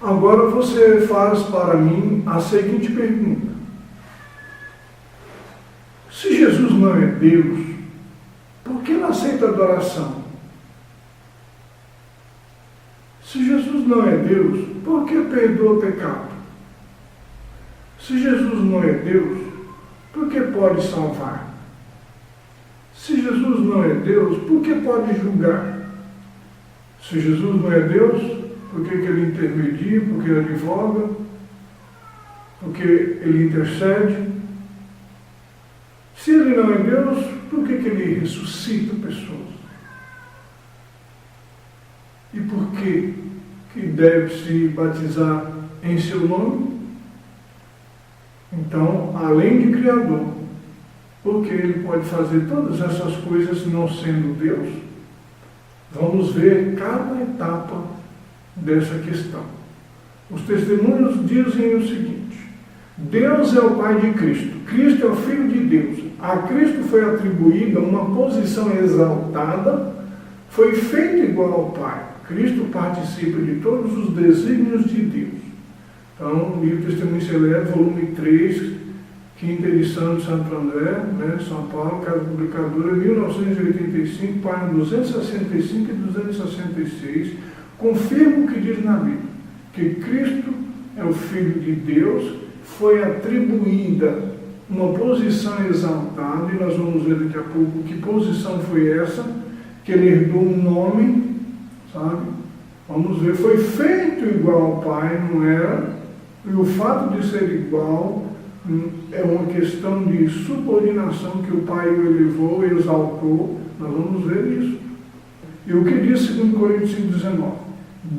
Agora você faz para mim a seguinte pergunta: se Jesus não é Deus, por que não aceita adoração? Se Jesus não é Deus, por que perdoa o pecado? Se Jesus não é Deus, por que pode salvar? Se Jesus não é Deus, por que pode julgar? Se Jesus não é Deus, por que ele intermedia? Por que ele advoga? Por que ele intercede? Se ele não é Deus, por que ele ressuscita pessoas? E por que deve se batizar em seu nome? Então, além de Criador, porque ele pode fazer todas essas coisas não sendo Deus, vamos ver cada etapa dessa questão. Os testemunhos dizem o seguinte: Deus é o Pai de Cristo, Cristo é o Filho de Deus, a Cristo foi atribuída uma posição exaltada, foi feito igual ao Pai. Cristo participa de todos os desígnios de Deus. Então, livro Testemunho Celeste, volume 3, quinta edição de Santo André, né, São Paulo, Casa Publicadora, 1985, página 265 e 266, confirma o que diz na Bíblia, que Cristo é o Filho de Deus, foi atribuída uma posição exaltada, e nós vamos ver daqui a pouco que posição foi essa, que ele herdou um nome, sabe? Vamos ver, foi feito igual ao Pai, não era? E o fato de ser igual é uma questão de subordinação que o Pai o elevou, exaltou. Nós vamos ver isso. E o que diz 2 Coríntios 5,19?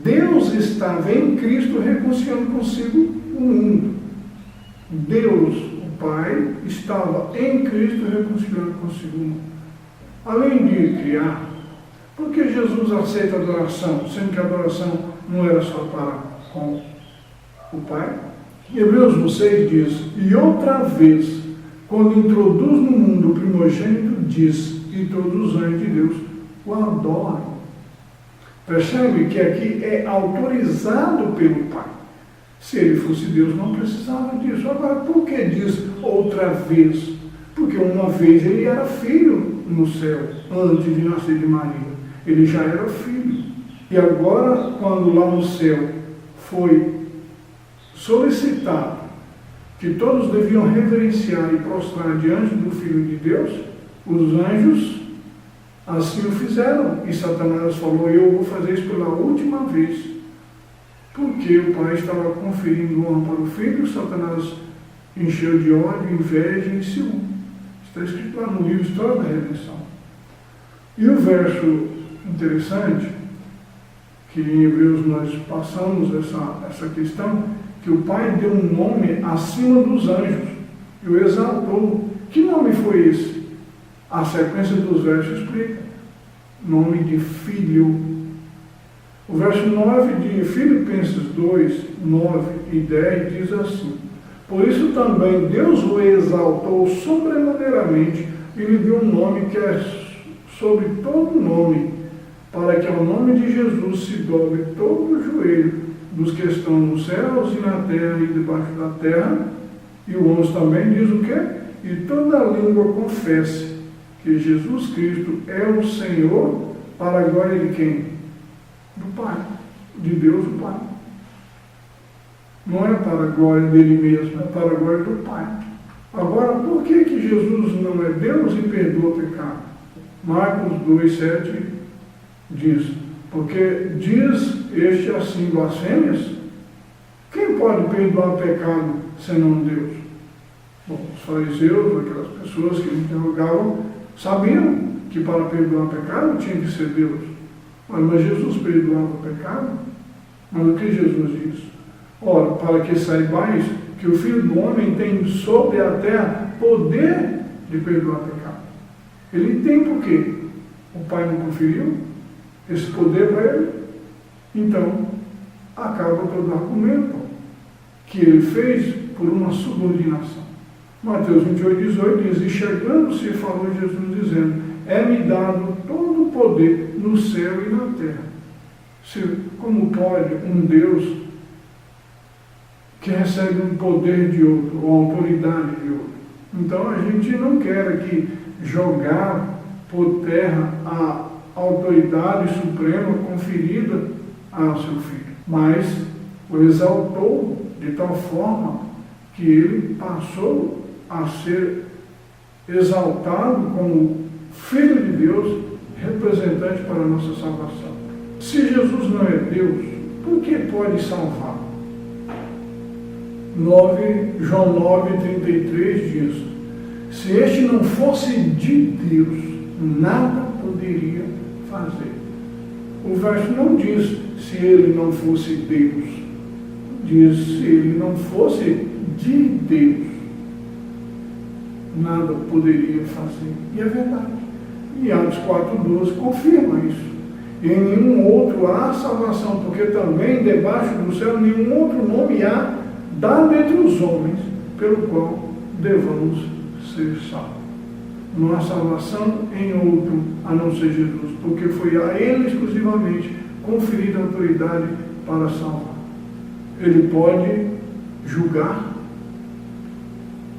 Deus estava em Cristo reconciliando consigo o mundo. Deus, o Pai, estava em Cristo reconciliando consigo o mundo. Além de criar, por que Jesus aceita a adoração, sendo que a adoração não era só para com o Pai? Hebreus 1,6 diz: e outra vez, quando introduz no mundo o primogênito, diz: e todos os anjos de Deus o adoram. Percebe que aqui é autorizado pelo Pai. Se ele fosse Deus, não precisava disso. Agora, por que diz outra vez? Porque uma vez ele era filho no céu, antes de nascer de Maria. Ele já era filho. E agora, quando lá no céu foi solicitado que todos deviam reverenciar e prostrar diante do Filho de Deus, os anjos assim o fizeram. E Satanás falou: eu vou fazer isso pela última vez. Porque o Pai estava conferindo honra para o Filho, Satanás encheu de ódio, inveja e ciúme. Está escrito lá no livro História da Redenção. E o verso interessante, que em Hebreus nós passamos essa questão, que o Pai deu um nome acima dos anjos e o exaltou. Que nome foi esse? A sequência dos versos explica. Nome de Filho. O verso 9 de Filipenses 2, 9 e 10 diz assim: por isso também Deus o exaltou sobremaneiramente e lhe deu um nome que é sobre todo nome, para que ao nome de Jesus se dobre todo o joelho dos que estão nos céus e na terra e debaixo da terra. E o 11 também diz o quê? E toda língua confesse que Jesus Cristo é o Senhor, para a glória de quem? Do Pai, de Deus o Pai. Não é para a glória dele mesmo, é para a glória do Pai. Agora, por que Jesus não é Deus e perdoa o pecado? Marcos 2,7 diz: porque diz este assim, blasfêmias? Quem pode perdoar o pecado senão Deus? Bom, os fariseus, aquelas pessoas que interrogavam, sabiam que para perdoar o pecado tinha que ser Deus. Mas Jesus perdoava o pecado? Mas o que Jesus diz? Ora, para que saibais que o Filho do Homem tem sobre a terra poder de perdoar o pecado. Ele tem por quê? O Pai não conferiu esse poder para ele? Então, acaba todo o argumento que ele fez por uma subordinação. Mateus 28,18 diz: e chegando-se, falou Jesus dizendo: é-me dado todo o poder no céu e na terra. Como pode um Deus que recebe um poder de outro, ou autoridade de outro. Então a gente não quer aqui jogar por terra a autoridade suprema conferida a seu filho, mas o exaltou de tal forma que ele passou a ser exaltado como Filho de Deus, representante para a nossa salvação. Se Jesus não é Deus, por que pode salvar? João 9,33 diz: se este não fosse de Deus, nada poderia fazer. O verso não diz se ele não fosse Deus, diz se ele não fosse de Deus, nada poderia fazer. E é verdade. E Atos 4,12 confirma isso. Em nenhum outro há salvação, porque também debaixo do céu nenhum outro nome há dado entre os homens, pelo qual devamos ser salvos. Não há salvação em outro a não ser Jesus, porque foi a Ele exclusivamente conferida a autoridade para salvar. Ele pode julgar.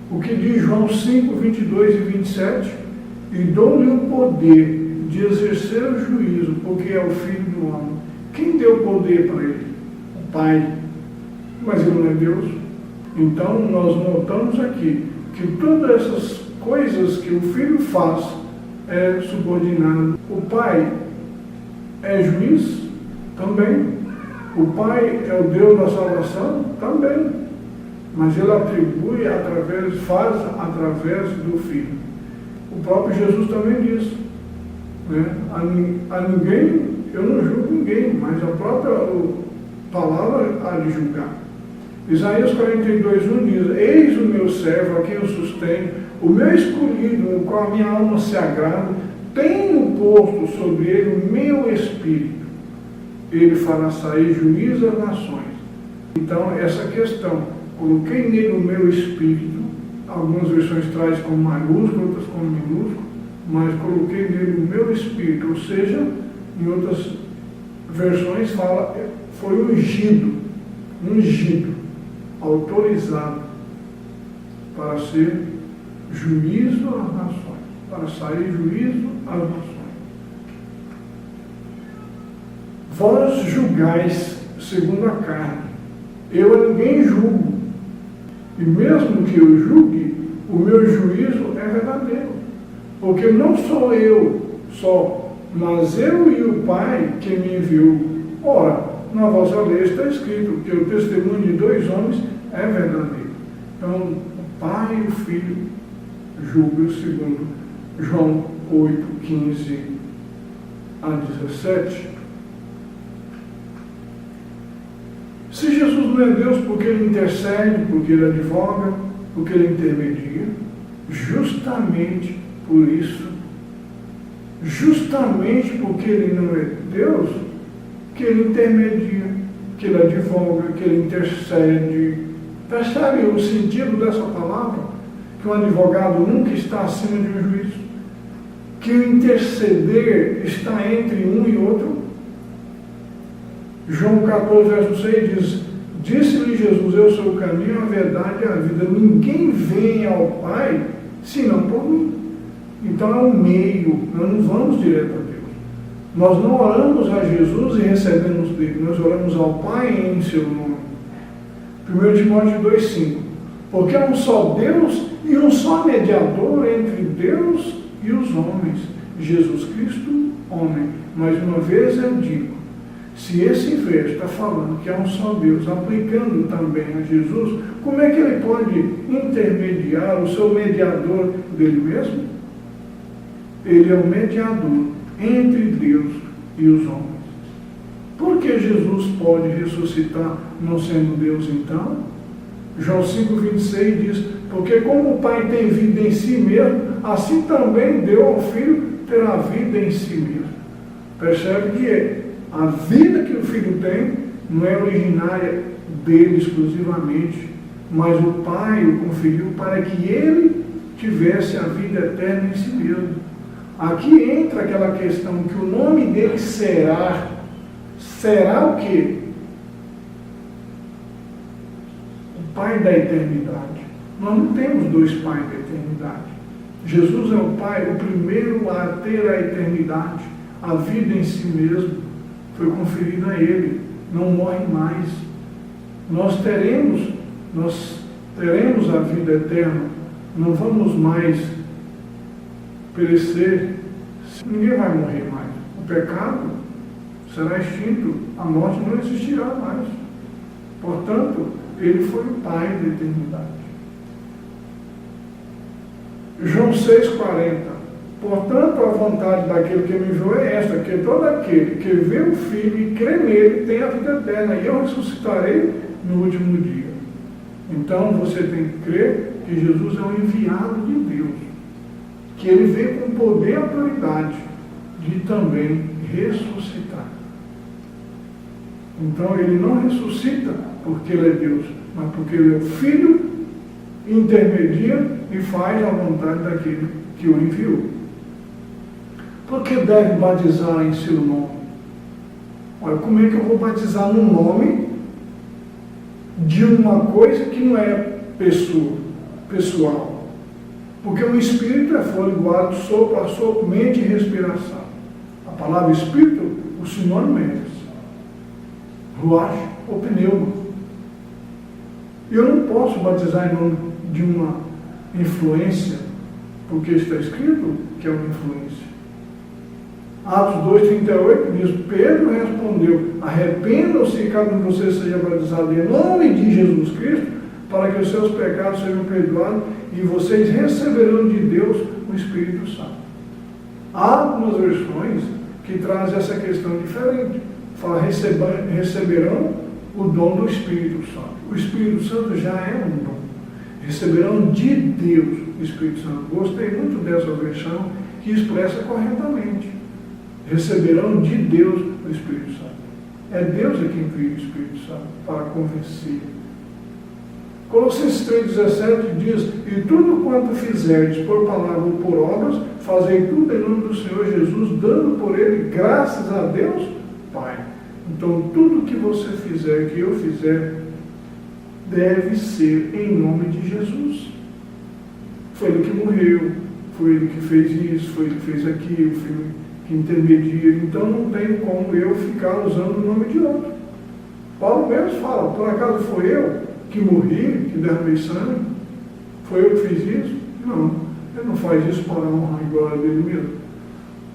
O que diz João 5, 22 e 27? E dou-lhe o poder de exercer o juízo, porque é o Filho do homem. Quem deu poder para ele? O Pai. Mas ele não é Deus. Então nós notamos aqui que todas essas coisas que o Filho faz é subordinado. O Pai é juiz? Também. O Pai é o Deus da salvação? Também. Mas ele atribui faz através do Filho. O próprio Jesus também diz, né? A ninguém, eu não julgo ninguém, mas a própria palavra há de julgar. Isaías 42:1 diz: eis o meu servo a quem eu sustenho, o meu escolhido, no qual a minha alma se agrada, tenho posto sobre ele o meu espírito. Ele fará sair juízo às nações. Então, essa questão, coloquei nele o meu espírito, algumas versões trazem como maiúsculo, outras como minúsculo, mas coloquei nele o meu espírito, ou seja, em outras versões fala, foi ungido, autorizado para ser juízo às nações, para sair juízo às nações. Vós julgais segundo a carne, eu a ninguém julgo, e mesmo que eu julgue, o meu juízo é verdadeiro, porque não sou eu só, mas eu e o Pai que me enviou. Ora, na vossa lei está escrito que o testemunho de dois homens é verdadeiro. Então, o Pai e o Filho julgam segundo João 8, 15 a 17. Se Jesus não é Deus porque ele intercede, porque ele advoga, porque ele intermedia, justamente por isso, justamente porque ele não é Deus, que ele intermedia, que ele advoga, que ele intercede. Percebe o sentido dessa palavra? Que um advogado nunca está acima de um juiz. Que o interceder está entre um e outro. João 14, verso 6 diz: disse-lhe Jesus, eu sou o caminho, a verdade e a vida. Ninguém vem ao Pai senão por mim. Então é um meio, nós não vamos direto a Deus. Nós não oramos a Jesus e recebemos dele, nós oramos ao Pai em seu nome. 1 Timóteo 2,5. Porque é um só Deus e um só mediador entre Deus e os homens, Jesus Cristo, homem. Mais uma vez eu digo, se esse verso está falando que é um só Deus, aplicando também a Jesus, como é que ele pode intermediar, o seu mediador dele mesmo? Ele é o mediador entre Deus e os homens. Por que Jesus pode ressuscitar não sendo Deus então? João 5,26 diz: porque como o Pai tem vida em si mesmo, assim também deu ao Filho ter a vida em si mesmo. Percebe que a vida que o Filho tem não é originária dele exclusivamente, mas o Pai o conferiu para que ele tivesse a vida eterna em si mesmo. Aqui entra aquela questão que o nome dele será o quê? Pai da eternidade. Nós não temos dois pais da eternidade. Jesus é o Pai, o primeiro a ter a eternidade. A vida em si mesmo foi conferida a Ele. Não morre mais. Nós teremos a vida eterna. Não vamos mais perecer. Ninguém vai morrer mais. O pecado será extinto. A morte não existirá mais. Portanto, Ele foi o Pai da eternidade. João 6,40. Portanto, a vontade daquele que me enviou é esta, que todo aquele que vê o Filho e crê nele tem a vida eterna, e eu ressuscitarei no último dia. Então, você tem que crer que Jesus é o enviado de Deus, que ele veio com poder e autoridade de também ressuscitar. Então, ele não ressuscita porque ele é Deus, mas porque ele é o Filho, intermedia e faz a vontade daquele que o enviou. Por que deve batizar em seu nome? Olha, como é que eu vou batizar no nome de uma coisa que não é pessoal? Porque o Espírito é fôlego, hálito, sopro, assopro, mente e respiração. A palavra Espírito, o sinônimo é esse. Ruach ou pneuma. Eu não posso batizar em nome de uma influência, porque está escrito que é uma influência. Atos 2,38 diz: Pedro respondeu: arrependam-se e cada um de vocês seja batizado em nome de Jesus Cristo, para que os seus pecados sejam perdoados e vocês receberão de Deus o Espírito Santo. Há algumas versões que trazem essa questão diferente. Fala: receberão o dom do Espírito Santo. O Espírito Santo já é um dom. Receberão de Deus o Espírito Santo. Gostei muito dessa versão que expressa corretamente. Receberão de Deus o Espírito Santo. É Deus quem envia o Espírito Santo para convencer. Colossenses 3,17 diz: e tudo quanto fizerdes por palavra ou por obras, fazei tudo em nome do Senhor Jesus, dando por ele graças a Deus Pai. Então, tudo que você fizer, que eu fizer, deve ser em nome de Jesus. Foi ele que morreu, foi ele que fez isso, foi ele que fez aquilo, foi ele que intermedia. Então não tem como eu ficar usando o nome de outro. Paulo mesmo fala: por acaso foi eu que morri, que derramei sangue? Foi eu que fiz isso? Não, ele não faz isso para a honra e glória dele mesmo.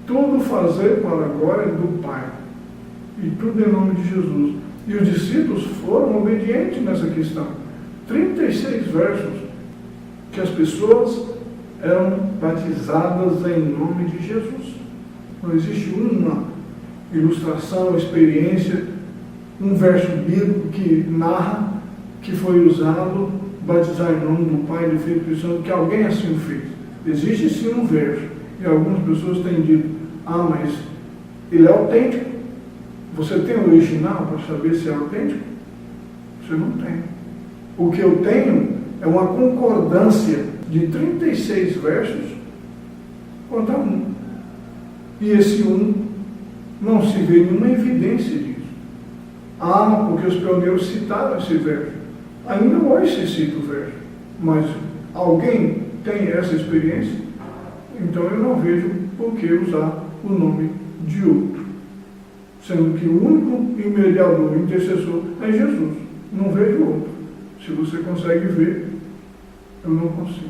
Tudo fazer para a glória do Pai. E tudo em nome de Jesus. E os discípulos foram obedientes nessa questão. 36 versos que as pessoas eram batizadas em nome de Jesus. Não existe uma ilustração, experiência, um verso bíblico que narra que foi usado batizar em nome do Pai, do Filho e do Espírito Santo, que alguém assim o fez. Existe sim um verso. E algumas pessoas têm dito: ah, mas ele é autêntico. Você tem o original para saber se é autêntico? Você não tem. O que eu tenho é uma concordância de 36 versos contra um. E esse um não se vê nenhuma evidência disso. Ah, porque os pioneiros citaram esse verso. Ainda hoje se cita o verso. Mas alguém tem essa experiência? Então eu não vejo por que usar o nome de outro. Sendo que o único mediador, intercessor, é Jesus. Não vejo outro. Se você consegue ver, eu não consigo.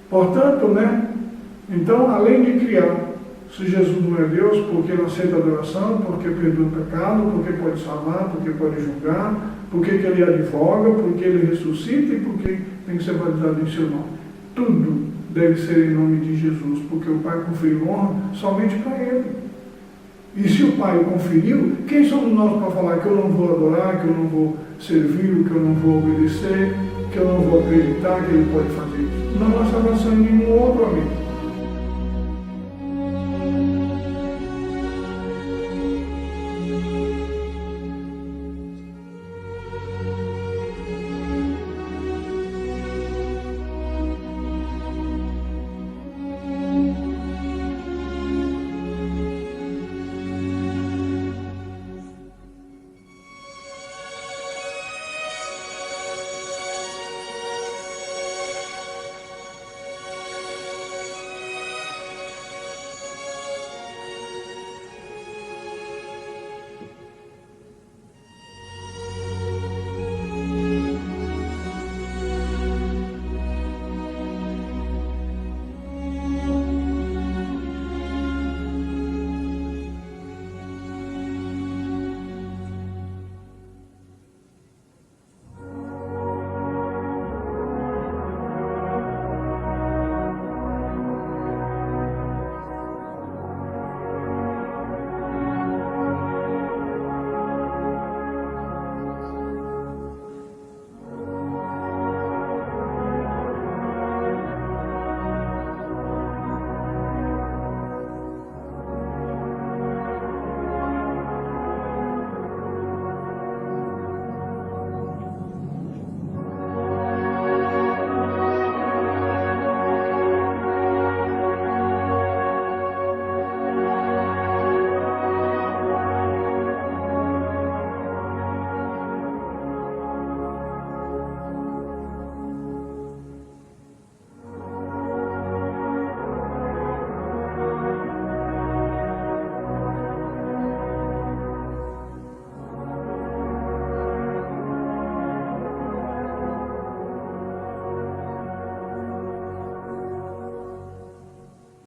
Portanto, então, além de criar, se Jesus não é Deus, porque ele aceita a adoração, porque perdoa o pecado, porque pode salvar, porque pode julgar, porque que ele advoga, porque ele ressuscita e porque tem que ser batizado em seu nome. Tudo deve ser em nome de Jesus, porque o Pai conferiu honra somente para ele. E se o Pai o conferiu, quem somos nós para falar que eu não vou adorar, que eu não vou servir, que eu não vou obedecer, que eu não vou acreditar que ele pode fazer isso? Não há salvação em nenhum outro amigo.